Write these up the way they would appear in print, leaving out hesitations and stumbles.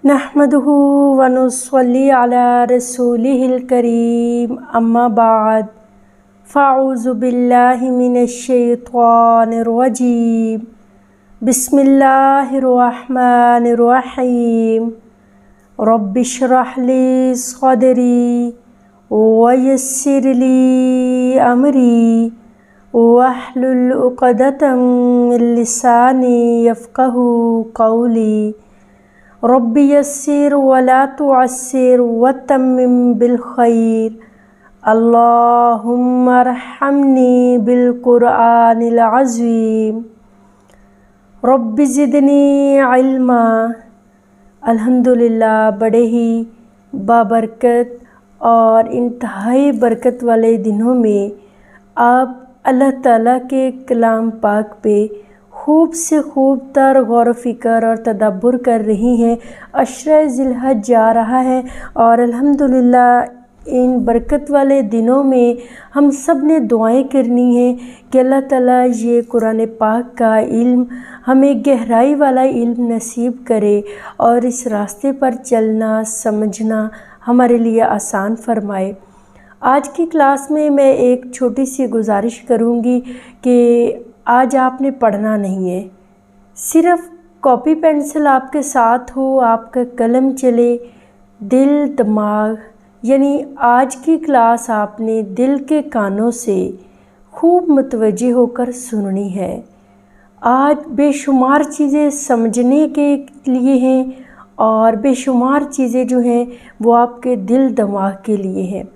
नहमदुहु व नुस्वल्ली अला रसूलिहिल करीम अम्मा बाद फ़अऊज़ु बिल्लाहि मिनश शैतानिर रजीम बिस्मिल्लाहिर रहमानिर रहीम रब्बिश्रह ली सदरी व यस्सिर ली अमरी वहलुल उक़दतम मिन लिसानी यफ़क़हू क़ौली रब्बि यस्सिर वला तुअस्सिर वतम्मिम बिल खैर अल्लाहुम्मा अर्हमनी बिल कुरआनिल अज़ीम रब्बि ज़िदनी इल्मा। अल्हम्दुलिल्लाह, बड़े ही बाबरकत और इंतहाई बरकत वाले दिनों में आप अल्लाह ताला के कलाम पाक पे खूब से खूब तर गौर फ़िक्र और तदब्बुर कर रही हैं। अशरा ज़िलहज जा रहा है और अल्हम्दुलिल्लाह इन बरकत वाले दिनों में हम सब ने दुआएं करनी हैं कि अल्लाह ताला ये कुरान पाक का इल्म हमें गहराई वाला इल्म नसीब करे और इस रास्ते पर चलना समझना हमारे लिए आसान फरमाए। आज की क्लास में मैं एक छोटी सी गुजारिश करूँगी कि आज आपने पढ़ना नहीं है, सिर्फ़ कॉपी पेंसिल आपके साथ हो, आपका कलम चले, दिल दिमाग यानी आज की क्लास आपने दिल के कानों से खूब मुतवज्जे होकर सुननी है। आज बेशुमार चीज़ें समझने के लिए हैं और बेशुमार चीज़ें जो हैं वो आपके दिल दिमाग के लिए हैं।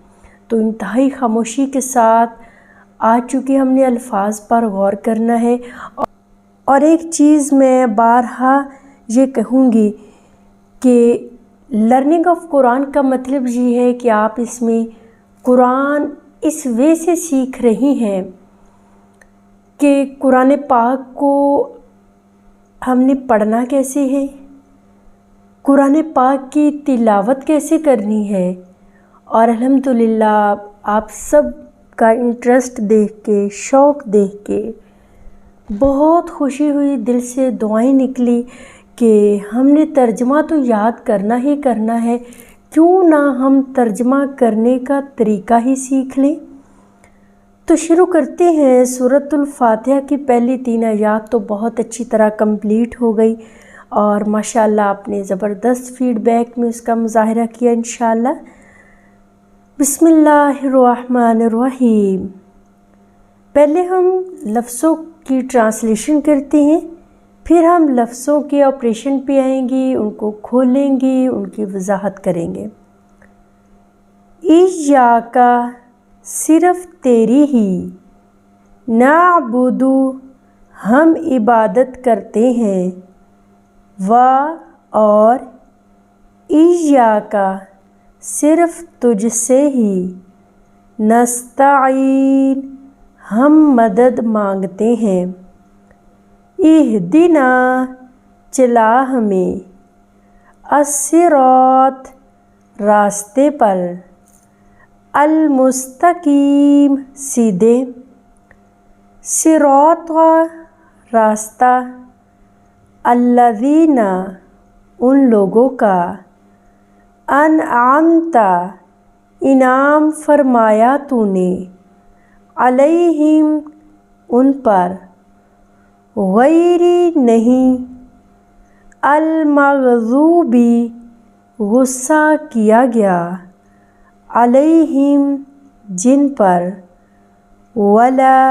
तो इंतहाई खामोशी के साथ आज चूँकि हमने अल्फाज पर गौर करना है और एक चीज़ मैं बारहा ये कहूँगी कि लर्निंग ऑफ कुरान का मतलब ये है कि आप इसमें कुरान इस वे से सीख रही हैं कि कुरान पाक को हमने पढ़ना कैसे है, कुरान पाक की तिलावत कैसे करनी है। और अल्हम्दुलिल्लाह आप सब का इंटरेस्ट देख के, शौक़ देख के बहुत खुशी हुई, दिल से दुआएं निकली कि हमने तर्जमा तो याद करना ही करना है, क्यों ना हम तर्जमा करने का तरीका ही सीख लें। तो शुरू करते हैं। सूरतुल फातिहा की पहली 3 आयात तो बहुत अच्छी तरह कंप्लीट हो गई और माशाअल्लाह आपने ज़बरदस्त फ़ीडबैक में उसका मुज़ाहिरा किया इंशाअल्लाह। बिस्मिल्लाहिर्रहमानिर्रहीम। पहले हम लफ्ज़ों की ट्रांसलेशन करते हैं, फिर हम लफ्ज़ों के ऑपरेशन पे आएंगी, उनको खोलेंगी, उनकी वजाहत करेंगे। इय्याका सिर्फ़ तेरी ही, नाअबुदु हम इबादत करते हैं, वा और इय्याका सिर्फ़ तुझसे ही, नस्तईन हम मदद मांगते हैं, इहदिना चला हमें, अस्सिरात रास्ते पर, अल-मुस्तकीम सीधे, सिरात रास्ता, अल्लज़ीना उन लोगों का, अनअमता इनाम फरमाया तूने, अलैहिम उन पर, गैरी नहीं, अल-मग़ज़ूबी गुस्सा किया गया, अलैहिम जिन पर, वला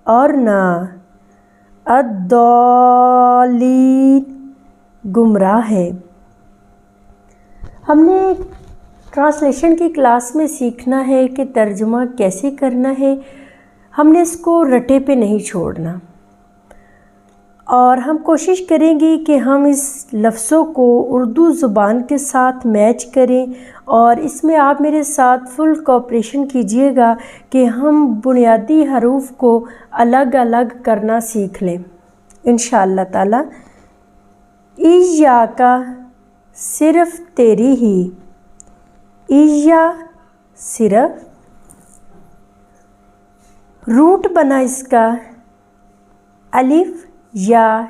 और ना, अद्दॉलीन गुमराह है। हमने ट्रांसलेशन की क्लास में सीखना है कि तर्जुमा कैसे करना है। हमने इसको रटे पे नहीं छोड़ना और हम कोशिश करेंगे कि हम इस लफ्ज़ों को उर्दू ज़ुबान के साथ मैच करें और इसमें आप मेरे साथ फुल कोऑपरेशन कीजिएगा कि हम बुनियादी हरूफ को अलग अलग करना सीख लें इंशाअल्लाह ताला। इय्याका सिर्फ़ तेरी ही, इय्या सिर्फ़, रूट बना इसका अलिफ या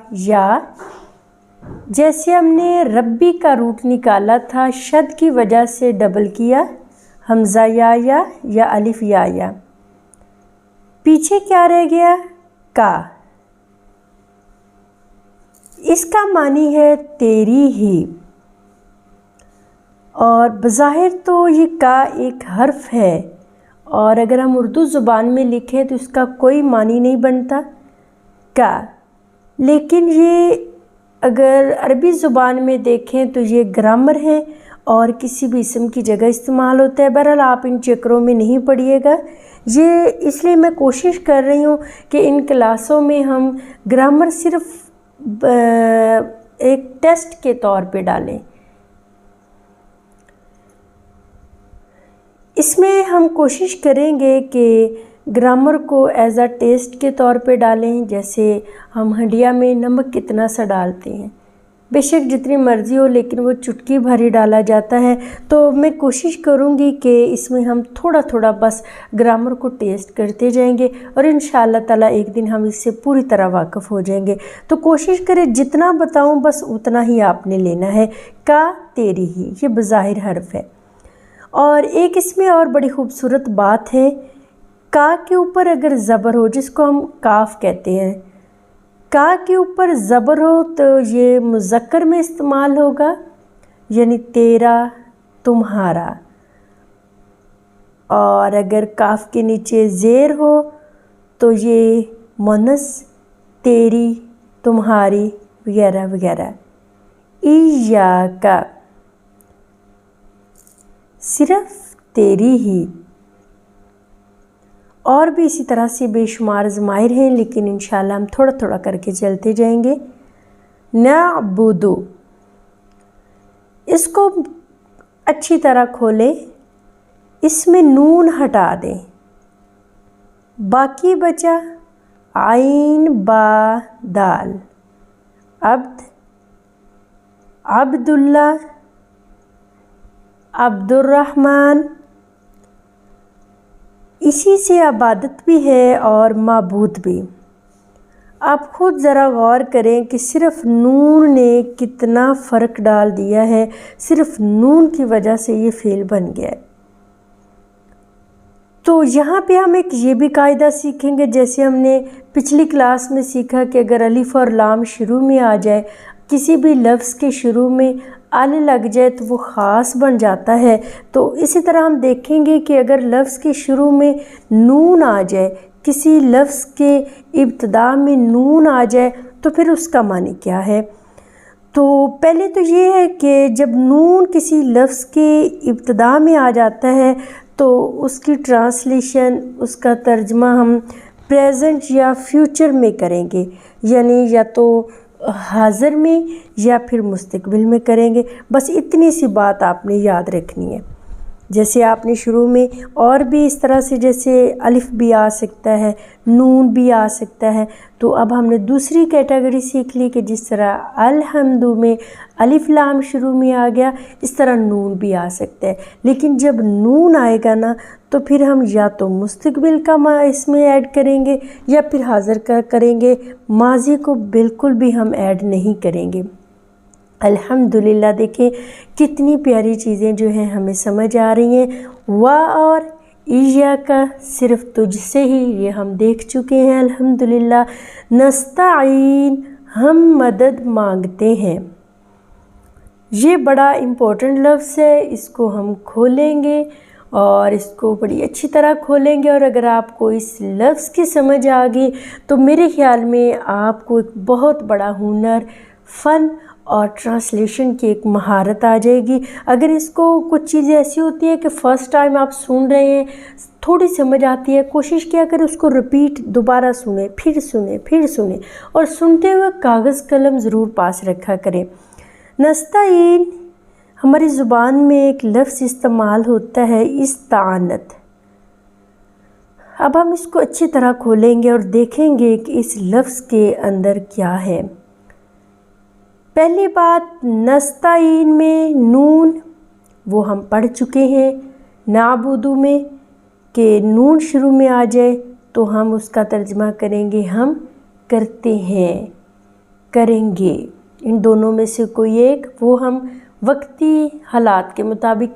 जैसे हमने रब्बी का रूट निकाला था, शद की वजह से डबल किया, हमज़ा या अलिफ या। पीछे क्या रह गया? का। इसका मानी है तेरी ही, और बज़ाहिर तो ये का एक हर्फ है, और अगर हम उर्दू ज़ुबान में लिखें तो इसका कोई मानी नहीं बनता का। लेकिन ये अगर अरबी ज़ुबान में देखें तो ये ग्रामर है और किसी भी इसम की जगह इस्तेमाल होता है। बहरहाल आप इन चक्करों में नहीं पड़िएगा, ये इसलिए मैं कोशिश कर रही हूँ कि इन क्लासों में हम ग्रामर सिर्फ एक टेस्ट के तौर पे डालें। इसमें हम कोशिश करेंगे कि ग्रामर को एज अ टेस्ट के तौर पे डालें, जैसे हम हंडिया में नमक कितना सा डालते हैं। बेशक जितनी मर्ज़ी हो, लेकिन वो चुटकी भर ही डाला जाता है। तो मैं कोशिश करूँगी कि इसमें हम थोड़ा थोड़ा बस ग्रामर को टेस्ट करते जाएंगे, और इंशाअल्लाह ताला एक दिन हम इससे पूरी तरह वाकिफ़ हो जाएंगे। तो कोशिश करें जितना बताऊँ बस उतना ही आपने लेना है। का तेरी ही, ये बज़ाहिर हर्फ है। और एक इसमें और बड़ी खूबसूरत बात है, का के ऊपर अगर ज़बर हो, जिसको हम काफ कहते हैं, का के ऊपर ज़बर हो तो ये मुज़क्कर में इस्तेमाल होगा, यानी तेरा, तुम्हारा। और अगर काफ के नीचे ज़ेर हो तो ये मुन्नस, तेरी, तुम्हारी वगैरह वगैरह। इय्याका, सिर्फ तेरी ही। और भी इसी तरह से बेशुमार ज़माइर हैं, लेकिन इंशाल्लाह हम थोड़ा थोड़ा करके चलते जाएंगे। नअबुदु, इसको अच्छी तरह खोलें, इसमें नून हटा दें, बाकी बचा आइन बा दाल। अब्द, अब्दुल्ला, अब्दुर्रहमान, इसी से इबादत भी है और माबूद भी। आप ख़ुद ज़रा गौर करें कि सिर्फ़ नून ने कितना फ़र्क डाल दिया है, सिर्फ़ नून की वजह से ये फ़ेल बन गया है। तो यहाँ पे हम एक ये भी कायदा सीखेंगे, जैसे हमने पिछली क्लास में सीखा कि अगर अलिफ और लाम शुरू में आ जाए, किसी भी लफ्ज़ के शुरू में अल लग जाए तो वो ख़ास बन जाता है। तो इसी तरह हम देखेंगे कि अगर लफ्ज़ के शुरू में नून आ जाए, किसी लफ्ज़ के इब्तिदा में नून आ जाए, तो फिर उसका मानी क्या है। तो पहले तो ये है कि जब नून किसी लफ्ज़ के इब्तिदा में आ जाता है तो उसकी ट्रांसलेशन, उसका तर्जमा हम प्रेजेंट या फ्यूचर में करेंगे, यानी या तो हाज़िर में या फिर मुस्तकबिल में करेंगे। बस इतनी सी बात आपने याद रखनी है। जैसे आपने शुरू में और भी इस तरह से, जैसे अलिफ भी आ सकता है, नून भी आ सकता है। तो अब हमने दूसरी कैटेगरी सीख ली कि जिस तरह अलहम्दु में अलिफ लाम शुरू में आ गया, इस तरह नून भी आ सकता है। लेकिन जब नून आएगा ना, तो फिर हम या तो मुस्तकबिल का इसमें ऐड करेंगे या फिर हाज़िर का करेंगे, माजी को बिल्कुल भी हम ऐड नहीं करेंगे। अल्हम्दुलिल्लाह, देखें कितनी प्यारी चीज़ें जो हैं हमें समझ आ रही हैं। वाह और इया का सिर्फ़ तुझसे ही, ये हम देख चुके हैं अल्हम्दुलिल्लाह। नस्ताईन, हम मदद मांगते हैं। ये बड़ा इम्पोर्टेंट लफ्ज़ है, इसको हम खोलेंगे और इसको बड़ी अच्छी तरह खोलेंगे। और अगर आपको इस लफ्ज़ की समझ आ गई तो मेरे ख़्याल में आपको एक बहुत बड़ा हुनर, फ़न और ट्रांसलेशन की एक महारत आ जाएगी। अगर इसको कुछ चीज़ें ऐसी होती हैं कि फ़र्स्ट टाइम आप सुन रहे हैं, थोड़ी समझ आती है, कोशिश किया करें उसको रिपीट, दोबारा सुने, फिर सुने, और सुनते हुए कागज़ कलम ज़रूर पास रखा करें। नस्ताईन, हमारी ज़ुबान में एक लफ्ज़ इस्तेमाल होता है इस्तानत। अब हम इसको अच्छी तरह खोलेंगे और देखेंगे कि इस लफ्ज़ के अंदर क्या है। पहली बात, नस्ताईन में नून, वो हम पढ़ चुके हैं। नाबुदू में कि नून शुरू में आ जाए तो हम उसका तर्जमा करेंगे हम करते हैं, करेंगे। इन दोनों में से कोई एक, वो हम वक्ती हालात के मुताबिक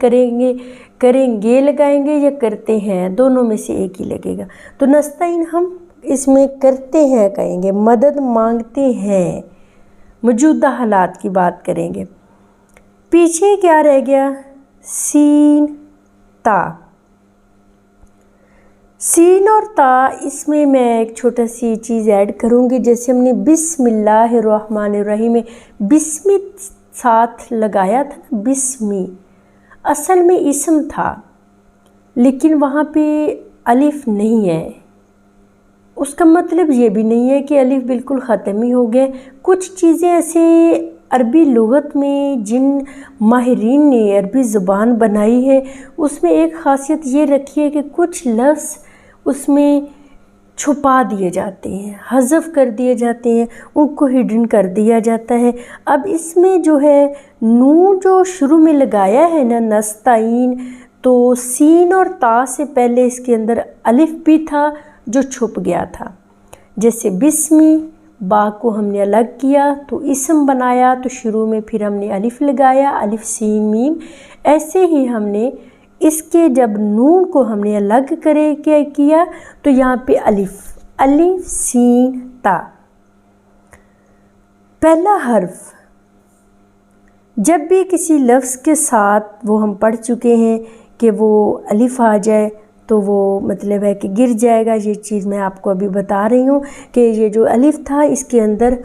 करेंगे लगाएंगे या करते हैं, दोनों में से एक ही लगेगा। तो नस्ताइन हम इसमें करते हैं कहेंगे, मदद मांगते हैं, मौजूदा हालात की बात करेंगे। पीछे क्या रह गया? सीन ता। सीन और ता, इसमें मैं एक छोटा सी चीज़ ऐड करूँगी। जैसे हमने बिस्मिल्लाहिर्रहमानिर्रहीम में बिस्मी साथ लगाया था, बिस्मी असल में इस्म था, लेकिन वहाँ पे अलिफ नहीं है। उसका मतलब ये भी नहीं है कि अलिफ बिल्कुल ख़त्म ही हो गया। कुछ चीज़ें ऐसे अरबी लुगत में जिन माहिरीन ने अरबी ज़ुबान बनाई है, उसमें एक ख़ासियत ये रखी है कि कुछ लफ्ज़ उसमें छुपा दिए जाते हैं, हज़फ कर दिए जाते हैं, उनको हिडन कर दिया जाता है। अब इसमें जो है नून जो शुरू में लगाया है ना, नस्ताइन, तो सीन और ता से पहले इसके अंदर अलिफ भी था जो छुप गया था। जैसे बिस्मी, बा को हमने अलग किया तो इस्म बनाया, तो शुरू में फिर हमने अलिफ लगाया, अलिफ सीन मीम। ऐसे ही हमने इसके जब नून को हमने अलग करे क्या किया, तो यहाँ पे अलिफ, अलिफ सीन ता। पहला हर्फ जब भी किसी लफ्ज़ के साथ वो हम पढ़ चुके हैं कि वो अलिफ आ जाए तो वो मतलब है कि गिर जाएगा। ये चीज़ मैं आपको अभी बता रही हूँ कि ये जो अलिफ था इसके अंदर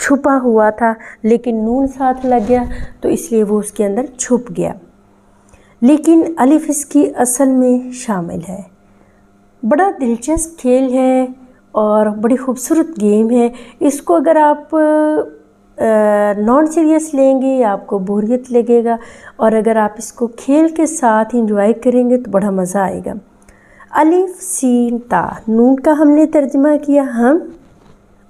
छुपा हुआ था, लेकिन नून साथ लग गया तो इसलिए वो उसके अंदर छुप गया, लेकिन अलिफ इसकी असल में शामिल है। बड़ा दिलचस्प खेल है और बड़ी खूबसूरत गेम है। इसको अगर आप नॉन सीरियस लेंगे आपको बोरियत लगेगा, और अगर आप इसको खेल के साथ इंजॉय करेंगे तो बड़ा मज़ा आएगा। अलिफ सीन ता, नून का हमने तर्जुमा किया हम,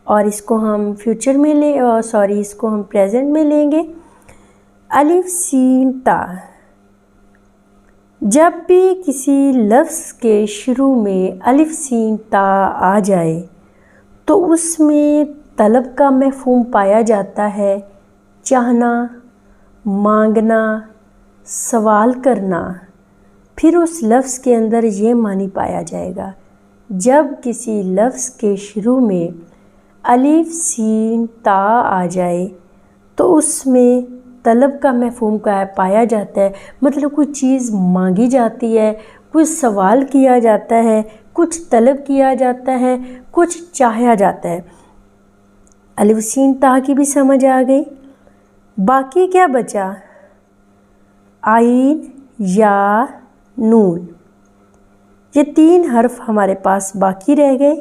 और इसको हम फ्यूचर में इसको हम प्रेजेंट में लेंगे। अलिफ सीन ता, जब भी किसी लफ्ज़ के शुरू में अलिफ सीन ता आ जाए तो उसमें तलब का मफ़हूम पाया जाता है, चाहना, मांगना, सवाल करना। फिर उस लफ्ज़ के अंदर ये मानी पाया जाएगा, जब किसी लफ्ज़ के शुरू में अलिफ सीन ता आ जाए तो उसमें तलब का मफ़हूम का पाया जाता है, मतलब कोई चीज़ मांगी जाती है, कुछ सवाल किया जाता है, कुछ तलब किया जाता है, कुछ चाहा जाता है। अलिफ सीन ता की भी समझ आ गई। बाकी क्या बचा? आइन या नून, ये तीन हर्फ हमारे पास बाकी रह गए।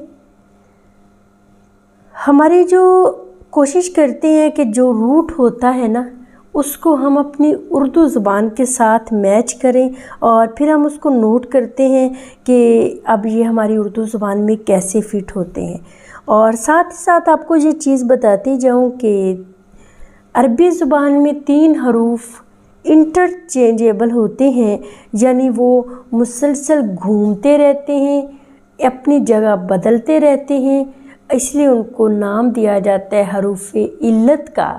हमारी जो कोशिश करते हैं कि जो रूट होता है ना उसको हम अपनी उर्दू ज़ुबान के साथ मैच करें, और फिर हम उसको नोट करते हैं कि अब ये हमारी उर्दू ज़ुबान में कैसे फ़िट होते हैं। और साथ ही साथ आपको ये चीज़ बताती जाऊँ कि अरबी ज़ुबान में तीन हरूफ इंटरचेंजेबल होते हैं, यानी वो मुसलसल घूमते रहते हैं, अपनी जगह बदलते रहते हैं, इसलिए उनको नाम दिया जाता है हरूफ इल्लत का।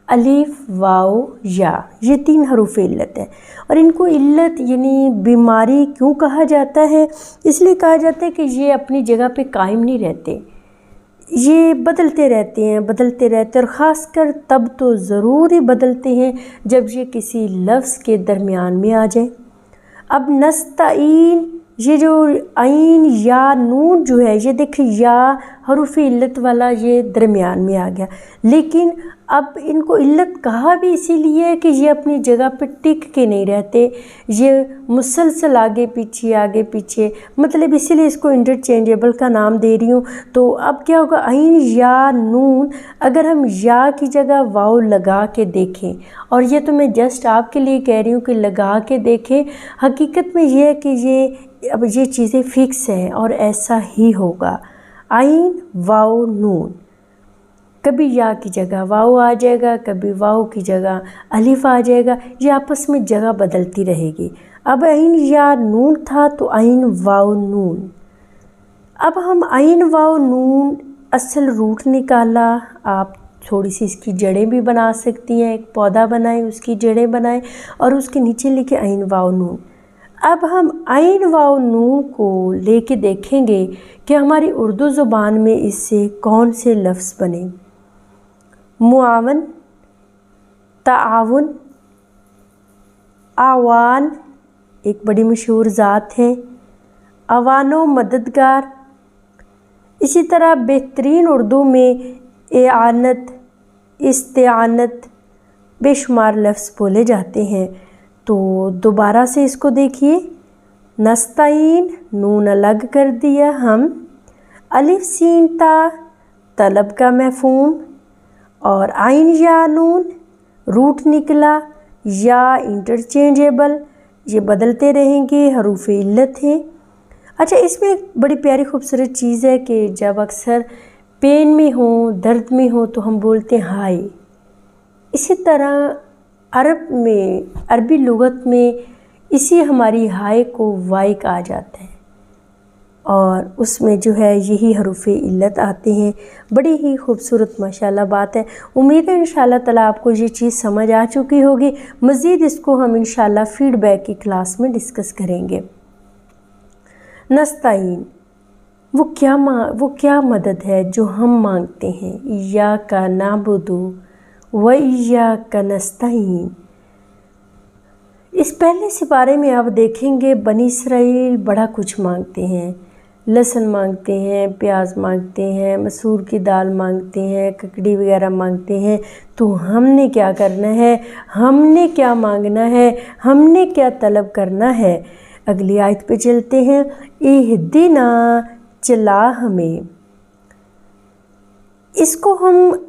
अलिफ, वाव, या, ये तीन हरूफ इल्लत है। और इनको इल्लत यानी बीमारी क्यों कहा जाता है? इसलिए कहा जाता है कि ये अपनी जगह पे कायम नहीं रहते, ये बदलते रहते हैं और ख़ासकर तब तो ज़रूर ही बदलते हैं जब ये किसी लफ्ज़ के दरमियान में आ जाए। अब नस्ताइन, ये जो आइन या नून जो है, ये देखिए या हरूफ इल्लत वाला ये दरमियान में आ गया, लेकिन अब इनको इल्लत कहा भी इसीलिए कि ये अपनी जगह पर टिक के नहीं रहते, ये मुसलसल आगे पीछे, मतलब इसीलिए इसको इंटरचेंजेबल का नाम दे रही हूँ। तो अब क्या होगा? आइन या नून, अगर हम या की जगह वाव लगा के देखें, और ये तो मैं जस्ट आपके लिए कह रही हूँ कि लगा के देखें, हकीकत में ये है कि अब ये चीज़ें फ़िक्स हैं और ऐसा ही होगा। आइन, वाव, नून, कभी या की जगह वाव आ जाएगा, कभी वाव की जगह अलिफ आ जाएगा, ये आपस में जगह बदलती रहेगी। अब आइन या नून था तो आइन, वाव, नून। अब हम आइन, वाव, नून असल रूट निकाला, आप थोड़ी सी इसकी जड़ें भी बना सकती हैं, एक पौधा बनाएं, उसकी जड़ें बनाएं और उसके नीचे लिखे आइन वाव नून। अब हम आइन वाव नून को लेके देखेंगे कि हमारी उर्दू ज़ुबान में इससे कौन से लफ्ज़ बने। मुआवन, ताआवुन, आवान एक बड़ी मशहूर ज़ात है, अवानो मददगार। इसी तरह बेहतरीन उर्दू में एआनत, इस्तेआनत बेशुमार लफ्ज़ बोले जाते हैं। तो दोबारा से इसको देखिए, नस्ताइन नून अलग कर दिया हम, अलिफ सीन ता तलब का मफ़हूम और आइन या नून रूट निकला, या इंटरचेंजेबल, ये बदलते रहेंगे, हरूफ इल्लत है। अच्छा, इसमें एक बड़ी प्यारी खूबसूरत चीज़ है कि जब अक्सर पेन में हो, दर्द में हो तो हम बोलते हैं हाय। इसी तरह अरबी लुगत में इसी हमारी हाय को वाई कहा जाता है और उसमें जो है यही हरूफ इल्लत आते हैं। बड़ी ही खूबसूरत माशाल्लाह बात है। उम्मीद है इंशाल्लाह ताला आपको ये चीज़ समझ आ चुकी होगी। मज़ीद इसको हम इंशाल्लाह फ़ीडबैक की क्लास में डिस्कस करेंगे। नस्ताइन वो क्या मदद है जो हम मांगते हैं। इय्या का नाबुदु व इय्या का नस्ताइन। इस पहले सिपारे में आप देखेंगे बनी इसराइल बड़ा कुछ मांगते हैं। लहसुन मांगते हैं, प्याज मांगते हैं, मसूर की दाल मांगते हैं, ककड़ी वगैरह मांगते हैं। तो हमने क्या करना है, हमने क्या मांगना है, हमने क्या तलब करना है। अगली आयत पे चलते हैं। इहदिना चला हमें, इसको हम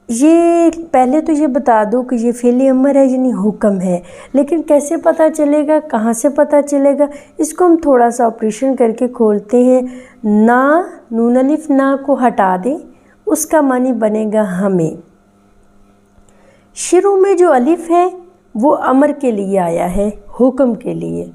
ये पहले तो ये बता दो कि ये फ़ेल अमर है यानी हुक्म है, लेकिन कैसे पता चलेगा, कहाँ से पता चलेगा। इसको हम थोड़ा सा ऑपरेशन करके खोलते हैं। ना नून अलिफ ना को हटा दें, उसका मानी बनेगा हमें। शुरू में जो अलिफ है वो अमर के लिए आया है, हुक्म के लिए,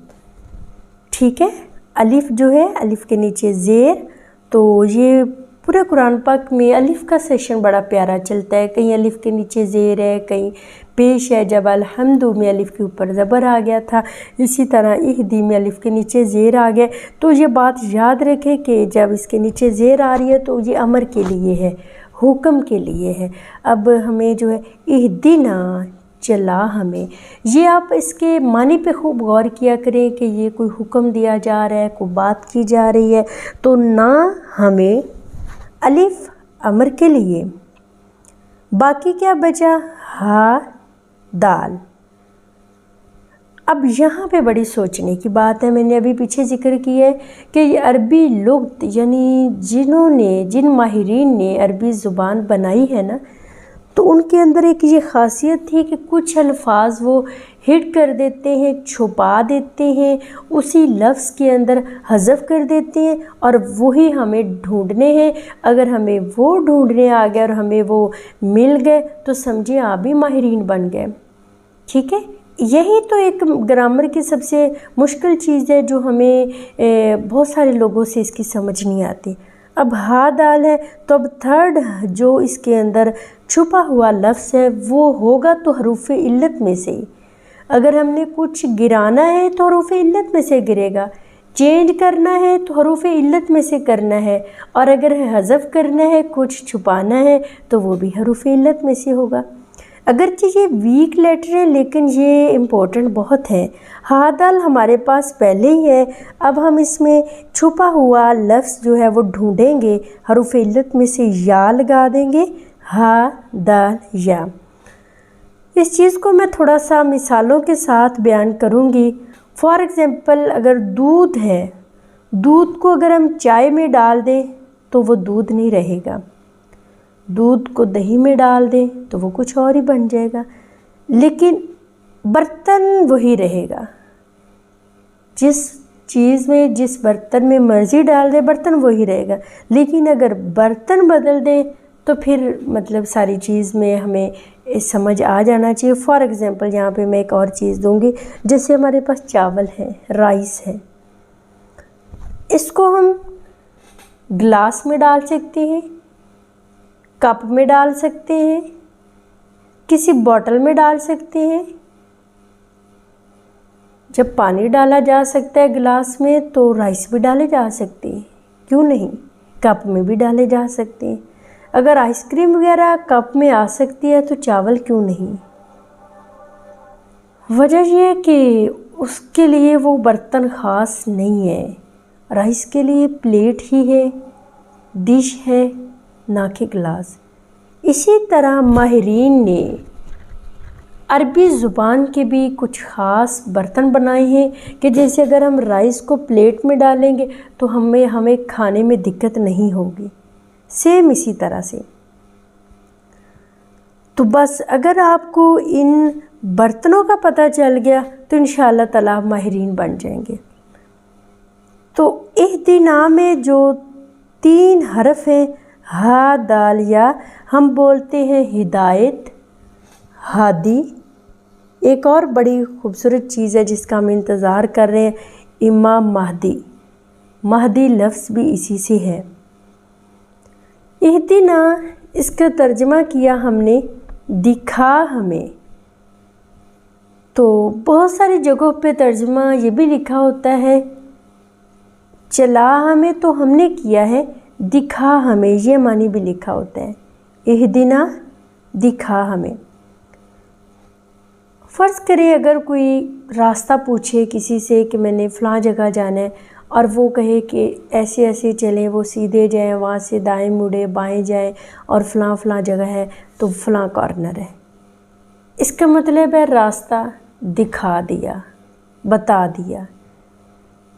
ठीक है। अलिफ जो है, अलिफ के नीचे ज़ेर। तो ये पूरे कुरान पाक में अलिफ का सेशन बड़ा प्यारा चलता है। कहीं अलिफ के नीचे ज़ेर है, कहीं पेश है। जब अलहम्दु में अलिफ के ऊपर ज़बर आ गया था, इसी तरह इहदी में अलिफ के नीचे ज़ेर आ गया। तो ये बात याद रखें कि जब इसके नीचे ज़ेर आ रही है तो ये अमर के लिए है, हुक्म के लिए है। अब हमें जो है इहदिना चला हमें, ये आप इसके मानी पे खूब गौर किया करें कि ये कोई हुक्म दिया जा रहा है, कोई बात की जा रही है। तो ना हमें अलिफ अमर के लिए, बाकी क्या बचा, हा दाल। अब यहाँ पे बड़ी सोचने की बात है। मैंने अभी पीछे जिक्र किया है कि ये अरबी लुग़त यानी जिन माहिरीन ने अरबी ज़ुबान बनाई है ना, तो उनके अंदर एक ये ख़ासियत थी कि कुछ अल्फाज वो हिट कर देते हैं, छुपा देते हैं, उसी लफ्ज़ के अंदर हज़फ कर देते हैं और वही हमें ढूंढने हैं। अगर हमें वो ढूंढने आ गए और हमें वो मिल गए तो समझिए आप भी माहिरीन बन गए, ठीक है। यही तो एक ग्रामर की सबसे मुश्किल चीज़ है जो हमें बहुत सारे लोगों से इसकी समझ नहीं आती। अब हा दाल है तो अब थर्ड जो इसके अंदर छुपा हुआ लफ्ज़ है वो होगा तो हरूफ इल्लत में से ही। अगर हमने कुछ गिराना है तो हरूफ इल्लत में से गिरेगा, चेंज करना है तो हरूफ इल्लत में से करना है, और अगर हज़फ करना है, कुछ छुपाना है तो वो भी हरूफ इल्लत में से होगा। अगरचे ये वीक लेटर है लेकिन ये इम्पोर्टेंट बहुत है। हा दाल हमारे पास पहले ही है, अब हम इसमें छुपा हुआ लफ्ज़ जो है वो ढूंढेंगे, हरूफ इल्लत में से या लगा देंगे, हा दाल या। इस चीज़ को मैं थोड़ा सा मिसालों के साथ बयान करूँगी। फॉर एग्ज़ाम्पल, अगर दूध है, दूध को अगर हम चाय में डाल दें तो वो दूध नहीं रहेगा, दूध को दही में डाल दें तो वो कुछ और ही बन जाएगा, लेकिन बर्तन वही रहेगा। जिस चीज़ में, जिस बर्तन में मर्ज़ी डाल दें बर्तन वही रहेगा, लेकिन अगर बर्तन बदल दें तो फिर मतलब सारी चीज़ में हमें समझ आ जाना चाहिए। फॉर एग्ज़ाम्पल यहाँ पे मैं एक और चीज़ दूँगी, जैसे हमारे पास चावल है, राइस है, इसको हम ग्लास में डाल सकते हैं, कप में डाल सकते हैं, किसी बॉटल में डाल सकते हैं। जब पानी डाला जा सकता है गिलास में तो राइस भी डाले जा सकते हैं, क्यों नहीं, कप में भी डाले जा सकते हैं। अगर आइसक्रीम वगैरह कप में आ सकती है तो चावल क्यों नहीं। वजह यह है कि उसके लिए वो बर्तन ख़ास नहीं है, राइस के लिए प्लेट ही है, डिश है, ना कि गिलास। इसी तरह माहिरीन ने अरबी ज़ुबान के भी कुछ ख़ास बर्तन बनाए हैं कि जैसे अगर हम राइस को प्लेट में डालेंगे तो हमें खाने में दिक्कत नहीं होगी। सेम इसी तरह से तो बस अगर आपको इन बर्तनों का पता चल गया तो इंशाअल्लाह ताला आप माहिरीन बन जाएंगे। तो इहदिना में जो 3 हरफ हैं, हा दाल या, हम बोलते हैं हिदायत, हादी। एक और बड़ी खूबसूरत चीज़ है जिसका हम इंतज़ार कर रहे हैं, इमाम महदी। महदी लफ्ज़ भी इसी से है। इहदिना इसका तर्जमा किया हमने दिखा हमें। तो बहुत सारी जगहों पे तर्जमा ये भी लिखा होता है चला हमें, तो हमने किया है दिखा हमें, ये मानी भी लिखा होता है इहदिना दिखा हमें। फ़र्ज़ करें अगर कोई रास्ता पूछे किसी से कि मैंने फ़लाँ जगह जाना है और वो कहे कि ऐसे ऐसे चलें, वो सीधे जाएं, वहाँ से दाएं मुड़े बाएं जाएं और फ़लाँ फ़लाँ जगह है तो फ़लाँ कॉर्नर है। इसका मतलब है रास्ता दिखा दिया, बता दिया।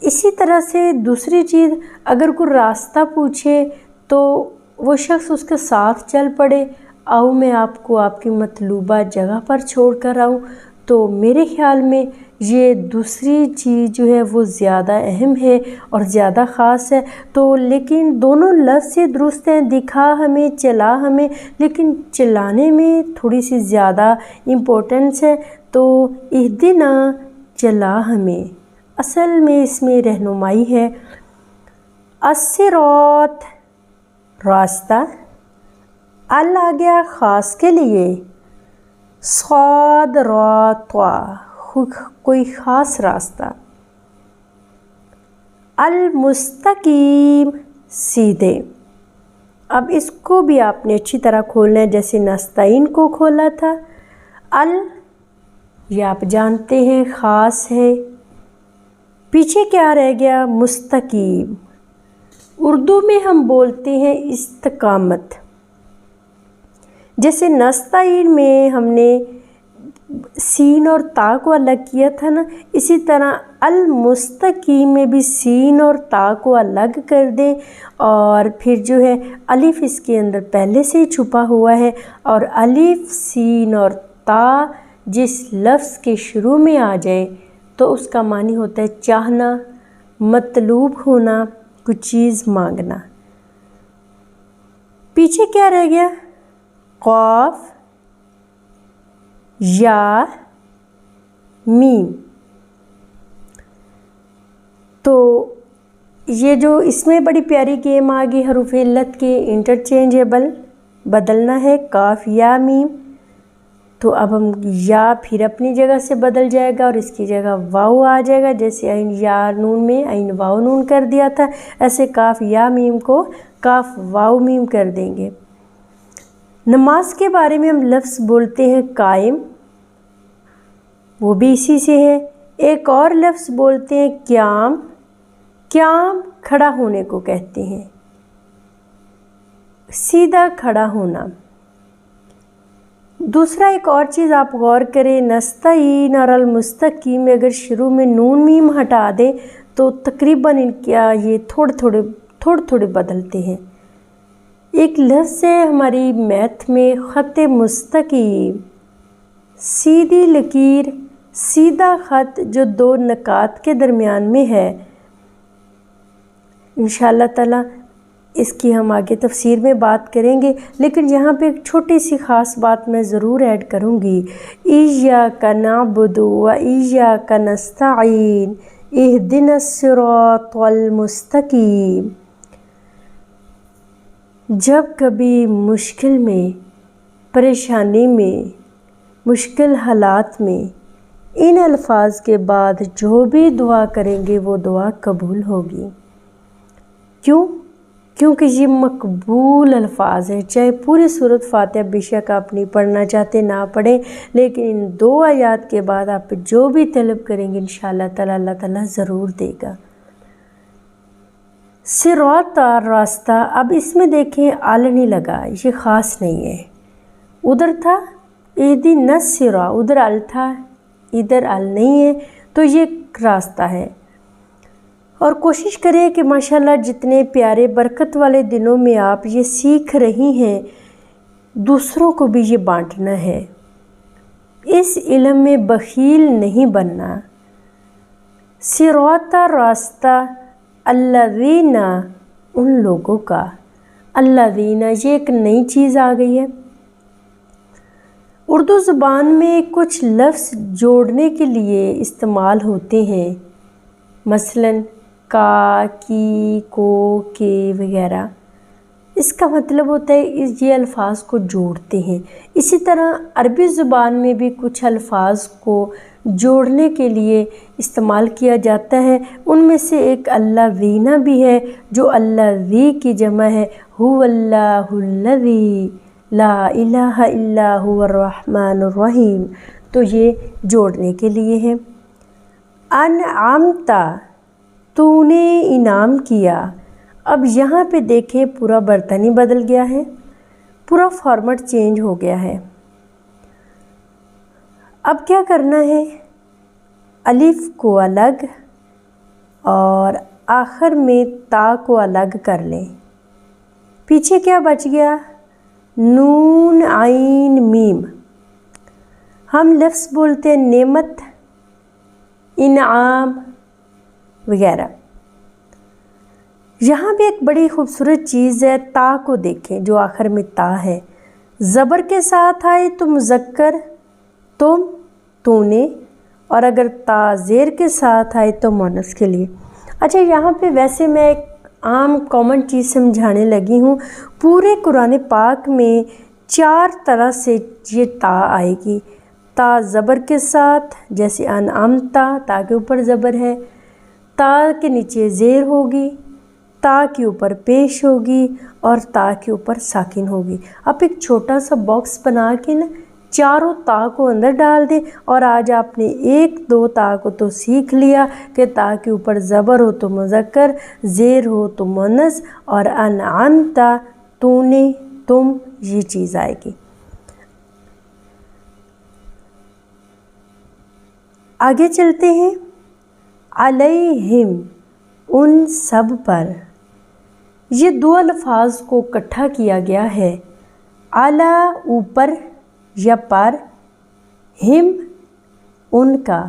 इसी तरह से दूसरी चीज़, अगर कोई रास्ता पूछे तो वो शख्स उसके साथ चल पड़े, आओ मैं आपको आपकी मतलूबा जगह पर छोड़ कर आऊँ। तो मेरे ख़्याल में ये दूसरी चीज़ जो है वो ज़्यादा अहम है और ज़्यादा ख़ास है। तो लेकिन दोनों लफ्ज़ से दुरुस्त हैं, दिखा हमें, चला हमें, लेकिन चलाने में थोड़ी सी ज़्यादा इम्पोर्टेंस है। तो इहदिना चला हमें, असल में इसमें रहनुमाई है। अस्सिरात रास्ता, अल आ गया ख़ास के लिए, साद रात्वा कोई ख़ास रास्ता, अल मुस्तकीम सीधे। अब इसको भी आपने अच्छी तरह खोलना है, जैसे नस्ताइन को खोला था। अल ये आप जानते हैं ख़ास है, पीछे क्या रह गया, मुस्तकीम। उर्दू में हम बोलते हैं इस्तकामत। जैसे नस्ताइन में हमने सीन और ता को अलग किया था ना, इसी तरह अल मुस्तकीम में भी सीन और ता को अलग कर दें और फिर जो है अलिफ इसके अंदर पहले से ही छुपा हुआ है। और अलिफ, सीन और ता जिस लफ्ज़ के शुरू में आ जाए तो उसका मानी होता है चाहना, मतलूब होना, कुछ चीज़ मांगना। पीछे क्या रह गया, क़ाफ, या, मीम। तो ये जो इसमें बड़ी प्यारी गेम आ गई, हरूफ इल्लत के इंटरचेंजेबल बदलना है, काफ या मीम। तो अब हम या फिर अपनी जगह से बदल जाएगा और इसकी जगह वाव आ जाएगा। जैसे ऐन या नून में ऐन वाव नून कर दिया था, ऐसे काफ या मीम को काफ वाव मीम कर देंगे। नमाज के बारे में हम लफ्ज़ बोलते हैं कायम, वो भी इसी से है। एक और लफ्ज़ बोलते हैं क्याम, क्याम खड़ा होने को कहते हैं, सीधा खड़ा होना। दूसरा एक और चीज़ आप गौर करें, नस्ताइन और अल मुस्तकीम में अगर शुरू में नून मीम हटा दें तो तकरीबन इनका ये थोड़े थोड़े बदलते हैं। एक लफ्ज़ है हमारी मैथ में ख़त मुस्तकीम, सीधी लकीर, सीधा ख़त जो 2 नकात के दरमियान में है। इंशाअल्लाह ताला इसकी हम आगे तफसीर में बात करेंगे, लेकिन यहाँ पे एक छोटी सी ख़ास बात मैं ज़रूर ऐड करूँगी। इय्याका नअबुदु व इय्याका नस्तईन इहदिनस सिरातल मुस्तकीम। जब कभी मुश्किल में, परेशानी में, मुश्किल हालात में इन अल्फाज के बाद जो भी दुआ करेंगे वो दुआ कबूल होगी। क्यों? क्योंकि ये मकबूल अल्फाज हैं। चाहे पूरी सूरत फातिहा बेशक आप नहीं पढ़ना चाहते ना पढ़ें, लेकिन इन 2 आयात के बाद आप जो भी तलब करेंगे इंशाअल्लाह ताला अल्लाह ताला ज़रूर देगा। सिरात रास्ता, अब इसमें देखें अल नहीं लगा, ये ख़ास नहीं है। उधर था इहदिन सिरा, उधर अल था, इधर अल नहीं है, तो ये रास्ता है। और कोशिश करें कि माशाल्लाह जितने प्यारे बरकत वाले दिनों में आप ये सीख रही हैं, दूसरों को भी ये बांटना है। इस इल्म में बखील नहीं बनना। सिराता रास्ता अल्लज़ीना, उन लोगों का। अल्लज़ीना ये एक नई चीज़ आ गई है। उर्दू ज़ुबान में कुछ लफ्ज़ जोड़ने के लिए इस्तेमाल होते हैं, मसलन का, की, को, के वगैरह। इसका मतलब होता है ये अल्फाज को जोड़ते हैं। इसी तरह अरबी ज़ुबान में भी कुछ अल्फाज को जोड़ने के लिए इस्तेमाल किया जाता है। उनमें से एक अल्लज़ीना भी है, जो अल्लज़ी की जमा है हुवल्लाहुल्लज़ी ला इलाहा इल्ला हुवर रहमानुर रहीम, तो ये जोड़ने के लिए है। अनअमता, तूने इनाम किया। अब यहाँ पे देखें पूरा बर्तन ही बदल गया है, पूरा फॉर्मेट चेंज हो गया है। अब क्या करना है, अलिफ को अलग और आखिर में ता को अलग कर लें। पीछे क्या बच गया, नून आइन मीम। हम लफ्ज़ बोलते हैं नेमत, इनाम वगैरह। यहाँ भी एक बड़ी खूबसूरत चीज़ है, ता को देखें जो आखिर में ता है। ज़बर के साथ आए तो मुज़क्कर तुम, तूने, और अगर ता ज़ेर के साथ आए तो मुअन्नस के लिए। अच्छा, यहाँ पे वैसे मैं एक आम कॉमन चीज़ समझाने लगी हूँ। पूरे कुरान पाक में 4 तरह से ये ता आएगी। ता ज़बर के साथ, जैसे अनअमता, ता के ऊपर ज़बर है, ता के नीचे ज़ेर होगी, ता के ऊपर पेश होगी और ता के ऊपर साकिन होगी। आप एक छोटा सा बॉक्स बना के ना चारों ता को अंदर डाल दें, और आज आपने 1-2 ता को तो सीख लिया कि ता के ऊपर ज़बर हो तो मुज़क्कर, ज़ेर हो तो मुअन्नस, और अनअमता तूने, तुम, ये चीज़ आएगी। आगे चलते हैं। अलैहिम, उन सब पर। ये 2 अल्फाज को इकट्ठा किया गया है। आला ऊपर या पर, हिम उनका।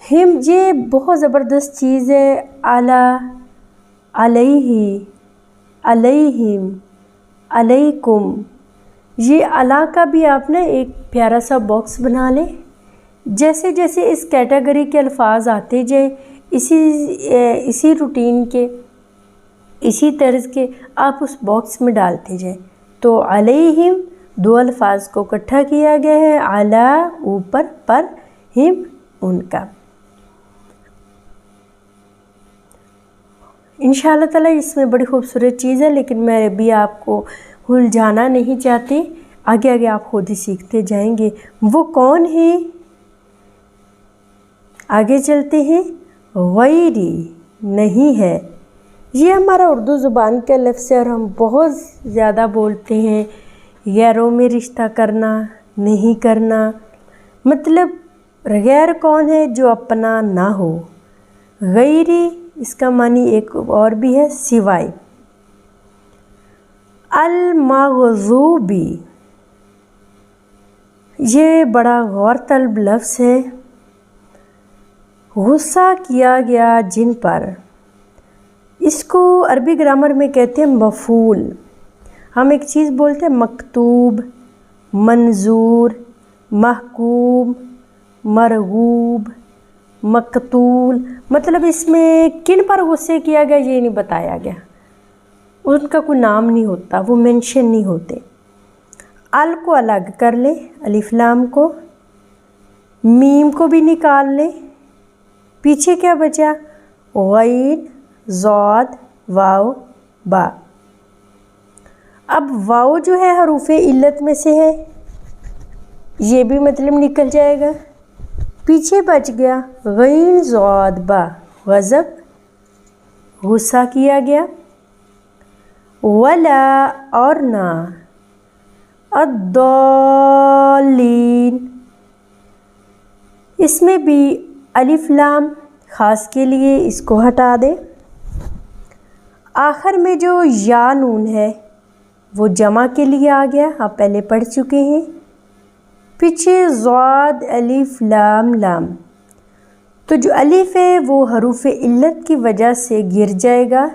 हिम ये बहुत ज़बरदस्त चीज़ है। आला, अलैहि, अलैहिम, अलैकुम। ये अला का भी आप ना एक प्यारा सा बॉक्स बना लें। जैसे जैसे इस कैटेगरी के अल्फाज आते जाए, इसी रूटीन के, इसी तर्ज के आप उस बॉक्स में डालते जाएं। तो अलैहिम 2 अल्फाज को इकट्ठा किया गया है। आला ऊपर, पर, हिम उनका। इंशाअल्लाह ताला इसमें बड़ी खूबसूरत चीज़ है, लेकिन मैं अभी आपको उलझाना नहीं चाहती। आगे आगे आप खुद ही सीखते जाएंगे। वो कौन है? आगे चलते हैं। गैरी, नहीं है। ये हमारा उर्दू ज़ुबान का लफ्ज़ है और हम बहुत ज़्यादा बोलते हैं। गैरों में रिश्ता करना, नहीं करना। मतलब गैर कौन है? जो अपना ना हो। गैरी इसका मानी एक और भी है, सिवाय। अल मग़ज़ूबी, ये बड़ा गौर तलब लफ्ज़ है। गुस्सा किया गया जिन पर, इसको अरबी ग्रामर में कहते हैं मफ़ूल। हम एक चीज़ बोलते हैं मकतूब, मंजूर, महकूम, मरगूब, मकतूल, मतलब इसमें किन पर गुस्से किया गया ये नहीं बताया गया, उनका कोई नाम नहीं होता, वो मेंशन नहीं होते। अल को अलग कर ले, अलिफ लाम को, मीम को भी निकाल ले, पीछे क्या बचा, गैन, ज़ाद, वाव, बा। अब वाव जो है हरूफे इल्लत में से है, ये भी मतलब निकल जाएगा। पीछे बच गया गैन, ज़ाद, बा, गज़ब, गुस्सा किया गया। वला और ना, अद्दौलीन, इसमें भी अलिफ लाम ख़ास के लिए इसको हटा दें। आखिर में जो या नून है वो जमा के लिए आ गया, आप पहले पढ़ चुके हैं। पीछे ज़ाद, अलिफ, लाम, लाम, तो जो अलिफ है वो हरूफ इल्लत की वजह से गिर जाएगा।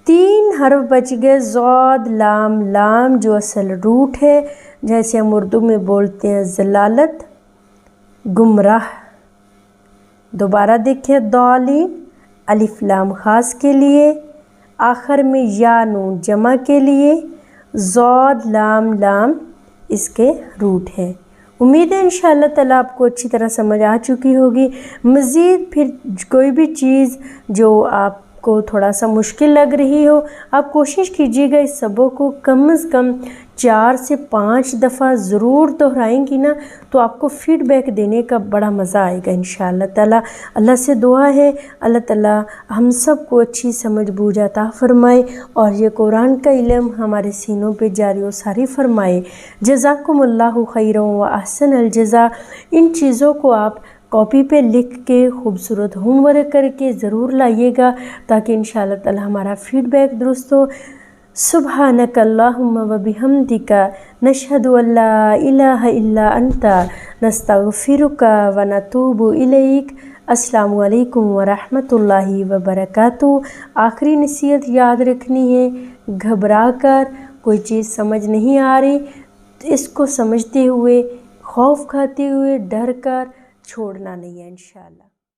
3 हर्फ बच गए, ज़ाद, लाम, लाम, जो असल रूट है, जैसे हम उर्दू में बोलते हैं ज़लालत, गुमराह। दोबारा देखें, दौलीन, अलिफ लाम ख़ास के लिए, आखिर में या नून जमा के लिए, ज़ाद, लाम, लाम इसके रूट है। उम्मीद है इंशाअल्लाह ताला आपको अच्छी तरह समझ आ चुकी होगी। मज़ीद फिर कोई भी चीज़ जो आपको थोड़ा सा मुश्किल लग रही हो, आप कोशिश कीजिएगा इस सबक को कम से कम 4 से 5 दफ़ा ज़रूर दोहराएंगी ना, तो आपको फ़ीडबैक देने का बड़ा मज़ा आएगा इंशाअल्लाह ताला। अल्लाह से दुआ है अल्लाह ताला हम सब को अच्छी समझ बूझ अता फ़रमाए और ये कुरान का इल्म हमारे सीनों पे जारी व सारी फ़रमाए। जज़ाकुमुल्लाहु खैरन व अहसनल जज़ा। इन चीज़ों को आप कॉपी पे लिख के खूबसूरत होमवर्क करके ज़रूर लाइएगा, ताकि इंशाअल्लाह ताला हमारा फ़ीडबैक दुरुस्त हो। सुब्हानक अल्लाहुम्मा व बिहम्दिका नशहदु अल्ला इलाहा इल्ला अंता नस्तगफिरुका व नतूबु इलैक। अस्सलामु अलैकुम व रहमतुल्लाहि व बरकातुहू। आखिरी नसीहत याद रखनी है, घबरा कर कोई चीज़ समझ नहीं आ रही, इसको समझते हुए, खौफ खाते हुए, डर कर छोड़ना नहीं है इंशाअल्लाह।